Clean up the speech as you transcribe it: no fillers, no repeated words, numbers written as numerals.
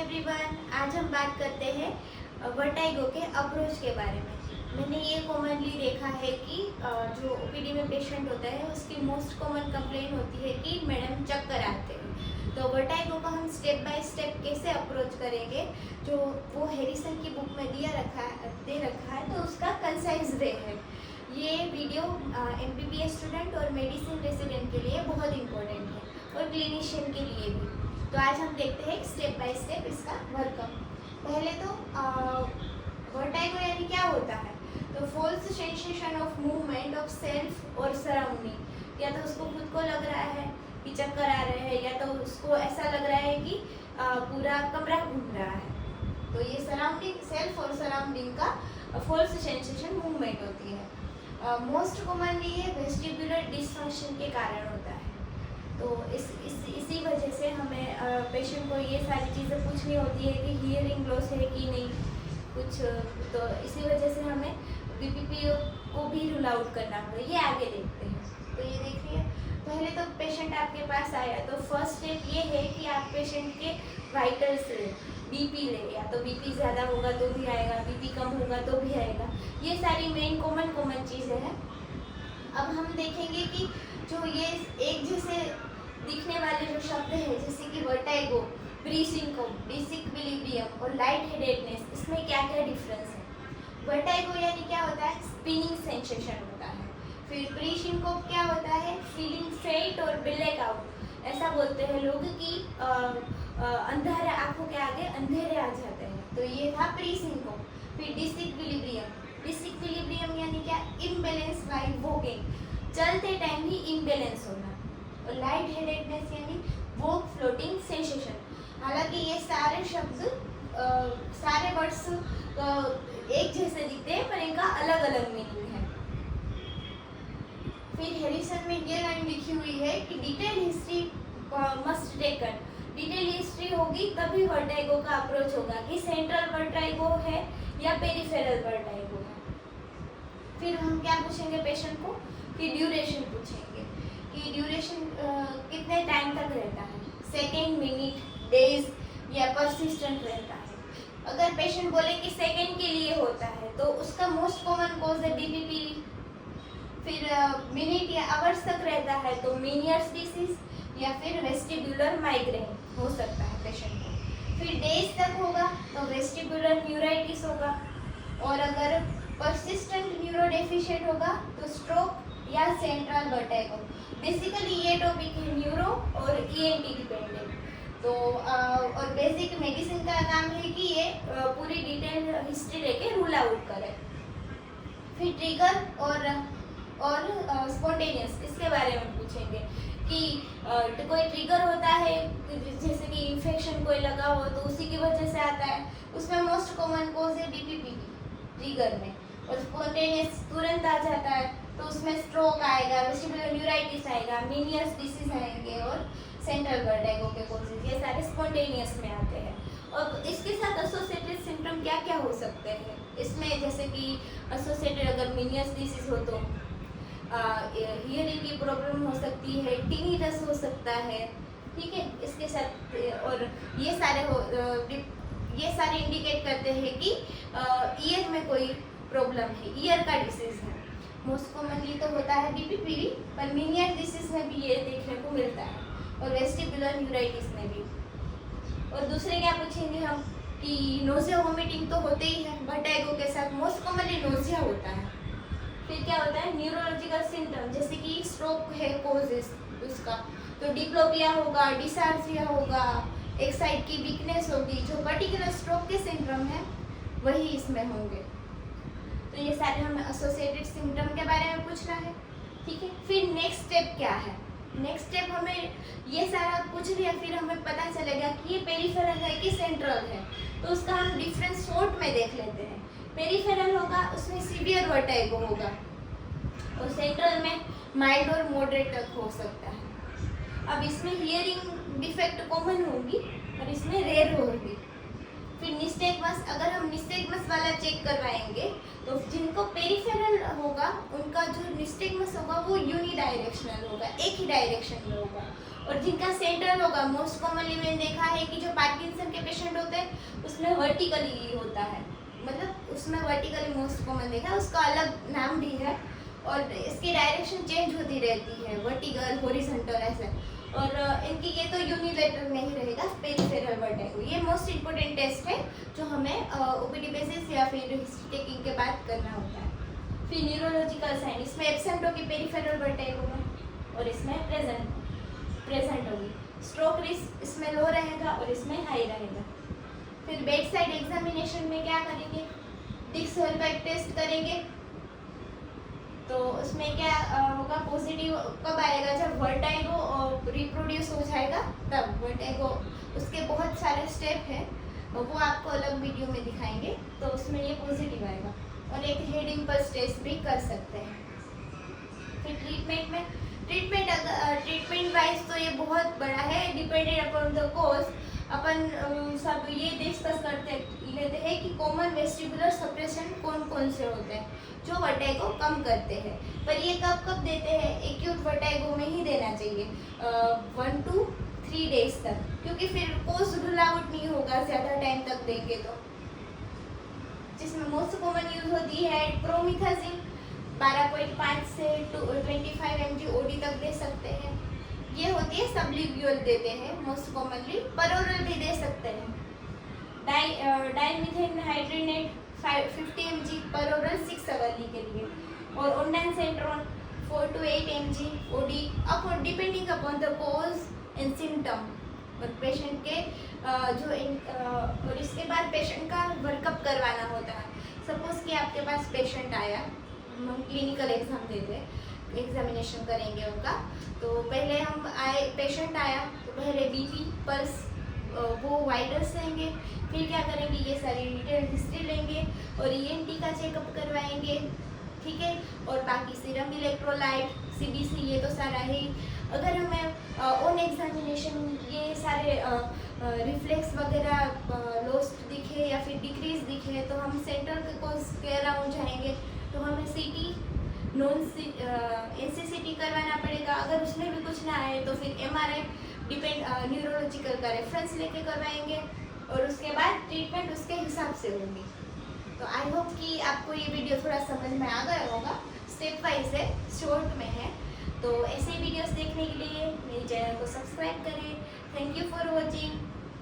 Everyone, आज हम बात करते हैं वर्टाइगो के अप्रोच के बारे में। मैंने ये कॉमनली देखा है कि जो ओपीडी में पेशेंट होता है उसकी मोस्ट कॉमन कंप्लेंट होती है कि मैडम चक्कर आते हैं। तो वर्टाइगो को हम स्टेप बाय स्टेप कैसे अप्रोच करेंगे, जो वो हैरिसन की बुक में दे रखा है, तो उसका कंसाइज वे है। ये वीडियो MBBS स्टूडेंट और मेडिसिन रेसिडेंट के लिए बहुत इंपॉर्टेंट है और क्लिनिशियन के लिए भी। तो आज हम देखते हैं स्टेप बाय स्टेप इसका वर्कअप। पहले तो वर्टाइगो यानी क्या होता है, तो false sensation of movement of self और सराउंडिंग। या तो उसको खुद को लग रहा है कि चक्कर आ रहे हैं, या तो उसको ऐसा लग रहा है कि पूरा कमरा घूम रहा है। तो ये सराउंडिंग, सेल्फ और सराउंडिंग का फॉल्स सेंसेशन मूवमेंट होती है। मोस्ट कॉमनली ये वेस्टिबुलर डिसफंक्शन के कारण होता है। तो इसी वजह से हमें पेशेंट को ये सारी चीज़ें पूछनी होती है कि हियरिंग लॉस है कि नहीं कुछ। तो इसी वजह से हमें BPPO को भी रूल आउट करना होगा। ये आगे देखते हैं। तो ये देखिए, पहले तो पेशेंट आपके पास आया तो फर्स्ट स्टेप ये है कि आप पेशेंट के वाइटल्स BP ले, या तो BP ज़्यादा होगा तो भी आएगा, BP कम होगा तो भी आएगा। ये सारी मेन कॉमन चीज़ें हैं। अब हम देखेंगे कि जो ये एक जैसे दिखने वाले जो शब्द हैं, जैसे कि वर्टाइगो, प्री-सिंकोप, डिसइक्विलिब्रियम और लाइट हेडेडनेस, इसमें क्या क्या डिफरेंस है। वर्टाइगो यानी क्या होता है, स्पिनिंग सेंसेशन होता है। फिर प्री-सिंकोप क्या होता है, फीलिंग फेंट और ब्लैक आउट। ऐसा बोलते हैं लोग कि अंधेरे, आंखों के आगे अंधेरे आ जाते हैं। तो ये था प्री-सिंकोप। फिर डिसइक्विलिब्रियम यानी क्या, इम्बैलेंस व्हाइल वॉकिंग, चलते टाइम ही इम्बैलेंस होना। और लाइट हेडेडनेस यानी वॉक फ्लोटिंग सेंसेशन। हालांकि ये सारे शब्द सारे वर्ड्स एक जैसे दिखते हैं, पर इनका अलग अलग मीनिंग है। फिर हैरिसन में ये लाइन लिखी हुई है कि detail history must taken. Detail history होगी तभी वर्टाइगो का अप्रोच होगा कि सेंट्रल वर्टाइगो है या पेरिफेरल वर्टाइगो है। फिर हम क्या पूछेंगे पेशेंट को कि ड्यूरेशन पूछेंगे कि ड्यूरेशन कितने टाइम तक रहता है, सेकेंड, मिनट, डेज या परसिस्टेंट रहता है। अगर पेशेंट बोले कि सेकेंड के लिए होता है तो उसका मोस्ट कॉमन कॉज है BPP। फिर मिनट या आवर्स तक रहता है तो मीनियर्स डिसीज या फिर वेस्टिबुलर माइग्रेन हो सकता है पेशेंट को। फिर डेज तक होगा तो वेस्टिबुलर न्यूराइटिस होगा। और अगर परसिस्टेंट न्यूरोडेफिशिएंट होगा तो स्ट्रोक या सेंट्रल वर्टाइगो। बेसिकली ये टॉपिक है न्यूरो और ENT डिपेंडेंट। तो और बेसिक मेडिसिन का काम है कि ये पूरी डिटेल हिस्ट्री लेके रूल आउट करे। फिर ट्रिगर और स्पॉन्टेनियस, इसके बारे में पूछेंगे कि कोई ट्रिगर होता है, जैसे कि इन्फेक्शन कोई लगा हो तो उसी की वजह से आता है। उसमें मोस्ट कॉमन कॉज है BPP ट्रिगर में। और स्पॉन्टेनियस तुरंत आ जाता है तो उसमें स्ट्रोक आएगा, वेस्टिबुलर न्यूराइटिस आएगा, मीनियस डिसीज आएंगे और सेंट्रल वर्टाइगो के कॉजेज, ये सारे स्पॉन्टेनियस में आते हैं। और इसके साथ एसोसिएटेड सिम्टम क्या क्या हो सकते हैं इसमें, जैसे कि एसोसिएटेड अगर मीनियस डिसीज हो तो हियरिंग की प्रॉब्लम हो सकती है, टिनिटस हो सकता है, ठीक है। इसके साथ और ये सारे इंडिकेट करते हैं कि ईयर में कोई प्रॉब्लम है, ईयर का डिसीज है। मोस्ट कॉमनली तो होता है BPP, पर मीनियस डिसीज में भी ये देखने को मिलता है और वेस्टिबुलर न्यूराइटिस में भी। और दूसरे क्या पूछेंगे हम कि नोजिया वोमिटिंग तो होते ही है वर्टाइगो के साथ, मोस्ट कॉमनली नोजिया होता है। फिर क्या होता है, न्यूरोलॉजिकल सिम्टम, जैसे कि स्ट्रोक है कॉजेस उसका, तो डिप्लोपिया होगा, डिसार्जिया होगा, एक साइड की वीकनेस होगी। जो पर्टिकुलर स्ट्रोक के सिम्टम है वही इसमें होंगे। तो ये सारे हमें एसोसिएटेड सिम्टम के बारे में पूछना है, ठीक है। फिर नेक्स्ट स्टेप क्या है, नेक्स्ट स्टेप हमें ये सारा कुछ लिया, फिर हमें पता चलेगा कि ये पेरिफेरल है कि सेंट्रल है। तो उसका हम डिफरेंस शॉर्ट में देख लेते हैं। पेरिफेरल होगा उसमें सीवियर वर्टाइगो होगा और सेंट्रल में माइल्ड और मॉडरेट तक हो सकता है। अब इसमें हियरिंग डिफेक्ट कॉमन होगी और इसमें रेयर होगी। फिर निस्टेगमस, अगर हम निस्टेगमस वाला चेक करवाएंगे तो जिनको पेरिफेरल होगा उनका जो निस्टेगमस होगा वो यूनिडायरेक्शनल होगा, एक ही डायरेक्शन में होगा। और जिनका सेंट्रल होगा, मोस्ट कॉमनली मैंने देखा है कि जो पार्किंसन के पेशेंट होते हैं उसमें वर्टिकली होता है, मतलब उसमें वर्टिकली मोस्ट कॉमन देखा है, उसका अलग नाम भी है और इसकी डायरेक्शन चेंज होती रहती है, वर्टिकल हॉरिजॉन्टल ऐसे। और इनकी ये तो यूनिलेटरल में ही रहेगा पेरिफेरल वर्टिगो। ये मोस्ट इंपॉर्टेंट टेस्ट है जो हमें ओपीडी बेसिस या फिर हिस्ट्री टेकिंग के बाद करना होता है। फिर न्यूरोलॉजिकल साइन, इसमें एब्सेंट होगी पेरिफेरल वर्टिगो में और इसमें प्रेजेंट होगी। स्ट्रोक रिस्क इसमें लो रहेगा और इसमें हाई रहेगा। फिर बेड साइड एग्जामिनेशन में क्या करेंगे, डिक्स हेल्पेट टेस्ट करेंगे। तो उसमें क्या होगा, पॉजिटिव कब आएगा, जब वर्टिगो रिप्रोड्यूस हो जाएगा तब। वर्टिगो उसके बहुत सारे स्टेप हैं, वो आपको अलग वीडियो में दिखाएंगे, तो उसमें ये पॉजिटिव आएगा। और एक हेड इम्पल्स टेस्ट भी कर सकते हैं। फिर ट्रीटमेंट वाइज तो ये बहुत बड़ा है, डिपेंडेड अपॉन द कोर्स। अपन सब ये डिस्कस करते लेते हैं कि कॉमन वेस्टिबुलर सप्रेशन कौन कौन से होते हैं जो वर्टिगो कम करते हैं। पर ये कब देते हैं, एक्यूट वर्टिगो में ही देना चाहिए 1 to 3 days तक, क्योंकि फिर कोर्स रूल आउट नहीं होगा ज़्यादा टाइम तक देंगे तो। जिसमें मोस्ट कॉमन यूज होती है प्रोमिथाजिन, 12.5 से 25 mg ओडी तक दे सकते हैं। ये होती है सबलिंगुअल देते हैं मोस्ट कॉमनली, पेरोरल भी दे सकते हैं। डाइमिथेन हाइड्रेनेट 50 mg पेरोरल 6 अवर्ली के लिए, और ओंडानसेंट्रोन 4 to 8 mg ओडी, अब depending upon the cause and symptom और पेशेंट के और इसके बाद पेशेंट का वर्कअप करवाना होता है। सपोज कि आपके पास पेशेंट आया, हम क्लिनिकल एग्जामिनेशन करेंगे उनका। तो पहले हम पेशेंट आया तो पहले बीपी पल्स वो वाइटल्स लेंगे, फिर क्या करेंगे, ये सारी डिटेल हिस्ट्री लेंगे और ईएनटी का चेकअप करवाएंगे, ठीक है। और बाकी सीरम इलेक्ट्रोलाइट सीबीसी ये तो सारा ही। अगर हमें ऑन एग्जामिनेशन ये सारे रिफ्लेक्स वगैरह लॉस्ट दिखे या फिर डिक्रीज दिखे तो हम सेंटर के कोर्स के अराउंड जाएंगे, तो हमें सीटी एनसीसीटी करवाना पड़ेगा। अगर उसमें भी कुछ ना आए तो फिर एमआरआई न्यूरोलॉजिकल का रेफरेंस लेके करवाएंगे और उसके बाद ट्रीटमेंट उसके हिसाब से होगी। तो आई होप कि आपको ये वीडियो थोड़ा समझ में आ गया होगा, स्टेप वाइज है, शॉर्ट में है। तो ऐसे वीडियोस देखने के लिए मेरे चैनल को सब्सक्राइब करें। Thank you for watching.